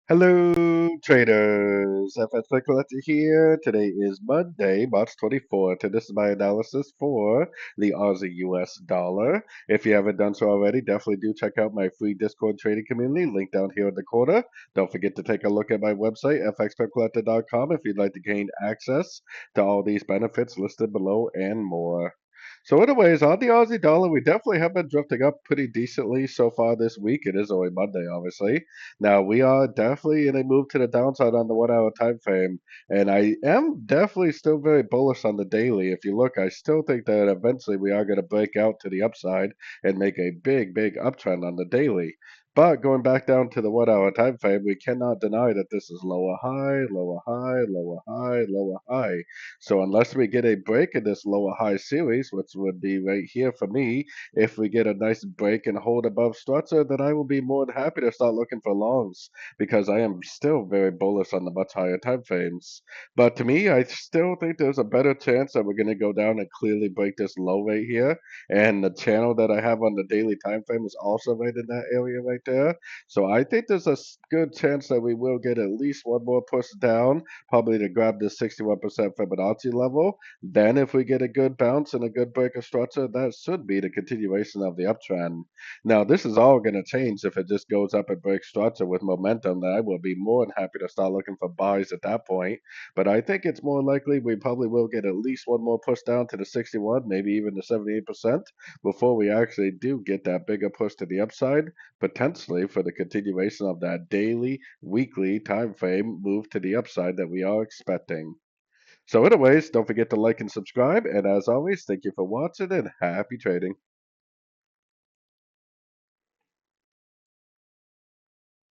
Hello, traders. FX Pip Collector here. Today is Monday, March 24th, and this is my analysis for the Aussie US dollar. If you haven't done so already, definitely do check out my free Discord trading community, link down here in the corner. Don't forget to take a look at my website, fxpipcollector.com, if you'd like to gain access to all these benefits listed below and more. So, anyways, on the Aussie dollar, we definitely have been drifting up pretty decently so far this week. It is only Monday, obviously. Now we are definitely in a move to the downside on the 1 hour time frame, and I am definitely still very bullish on the daily. If you look, I still think that eventually we are going to break out to the upside and make a big uptrend on the daily. But going back down to the 1 hour time frame, we cannot deny that this is lower high, lower high, lower high, lower high. So unless we get a break in this lower high series, which would be right here for me, if we get a nice break and hold above structure, then I will be more than happy to start looking for longs because I am still very bullish on the much higher time frames. But to me, I still think there's a better chance that we're going to go down and clearly break this low right here. And the channel that I have on the daily time frame is also right in that area right there. So I think there's a good chance that we will get at least one more push down, probably to grab this 61% Fibonacci level. Then, if we get a good bounce and a good break of structure, that should be the continuation of the uptrend. Now, this is all going to change if it just goes up and breaks structure with momentum. Then I will be more than happy to start looking for buys at that point. But I think it's more likely we probably will get at least one more push down to the 61, maybe even the 78% before we actually do get that bigger push to the upside, potentially for the continuation of that daily, weekly time frame move to the upside that we are expecting. So anyways, don't forget to like and subscribe. And as always, thank you for watching and happy trading.